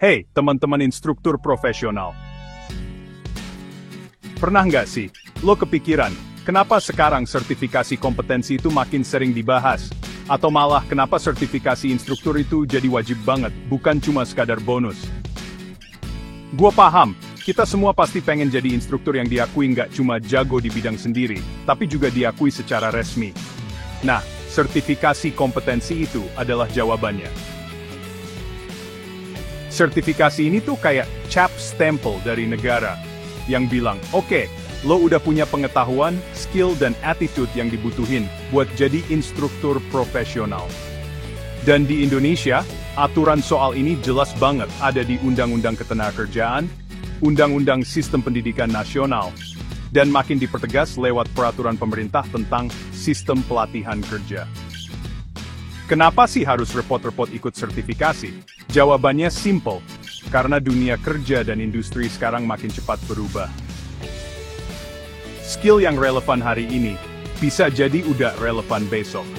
Hey, teman-teman instruktur profesional. Pernah nggak sih, lo kepikiran, kenapa sekarang sertifikasi kompetensi itu makin sering dibahas? Atau malah kenapa sertifikasi instruktur itu jadi wajib banget, bukan cuma sekadar bonus? Gua paham, kita semua pasti pengen jadi instruktur yang diakui nggak cuma jago di bidang sendiri, tapi juga diakui secara resmi. Nah, sertifikasi kompetensi itu adalah jawabannya. Sertifikasi ini tuh kayak cap stempel dari negara, yang bilang, oke, lo udah punya pengetahuan, skill, dan attitude yang dibutuhin buat jadi instruktur profesional. Dan di Indonesia, aturan soal ini jelas banget ada di Undang-Undang Ketenagakerjaan, Undang-Undang Sistem Pendidikan Nasional, dan makin dipertegas lewat peraturan pemerintah tentang sistem pelatihan kerja. Kenapa sih harus repot-repot ikut sertifikasi? Jawabannya simple, karena dunia kerja dan industri sekarang makin cepat berubah. Skill yang relevan hari ini, bisa jadi udah relevan besok.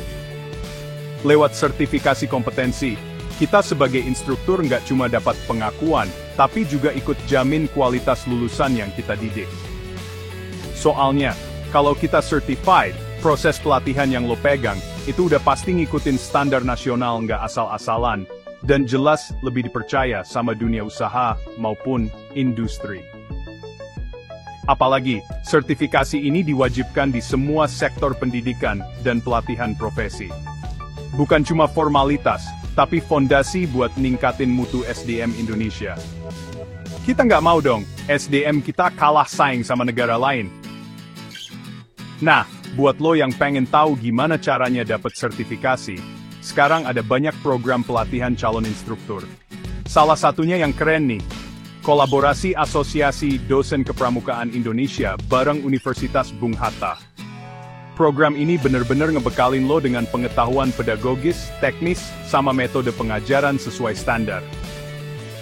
Lewat sertifikasi kompetensi, kita sebagai instruktur nggak cuma dapat pengakuan, tapi juga ikut jamin kualitas lulusan yang kita didik. Soalnya, kalau kita certified, proses pelatihan yang lo pegang, itu udah pasti ngikutin standar nasional nggak asal-asalan, dan jelas lebih dipercaya sama dunia usaha maupun industri. Apalagi, sertifikasi ini diwajibkan di semua sektor pendidikan dan pelatihan profesi. Bukan cuma formalitas, tapi fondasi buat ningkatin mutu SDM Indonesia. Kita nggak mau dong, SDM kita kalah saing sama negara lain. Nah, buat lo yang pengen tahu gimana caranya dapat sertifikasi, sekarang ada banyak program pelatihan calon instruktur. Salah satunya yang keren nih, kolaborasi Asosiasi Dosen Kepramukaan Indonesia bareng Universitas Bung Hatta. Program ini bener-bener ngebekalin lo dengan pengetahuan pedagogis, teknis, sama metode pengajaran sesuai standar.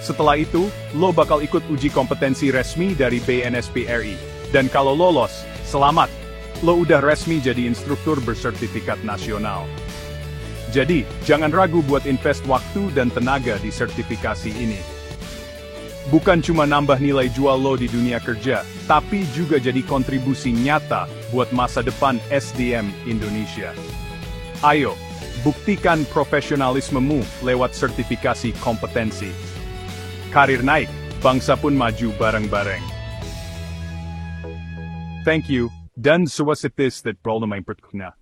Setelah itu, lo bakal ikut uji kompetensi resmi dari BNSP RI. Dan kalau lolos, selamat! Lo udah resmi jadi instruktur bersertifikat nasional. Jadi, jangan ragu buat invest waktu dan tenaga di sertifikasi ini. Bukan cuma nambah nilai jual lo di dunia kerja, tapi juga jadi kontribusi nyata buat masa depan SDM Indonesia. Ayo, buktikan profesionalismemu lewat sertifikasi kompetensi. Karir naik, bangsa pun maju bareng-bareng. Thank you. Dan suwasitis that problem ay pertkna.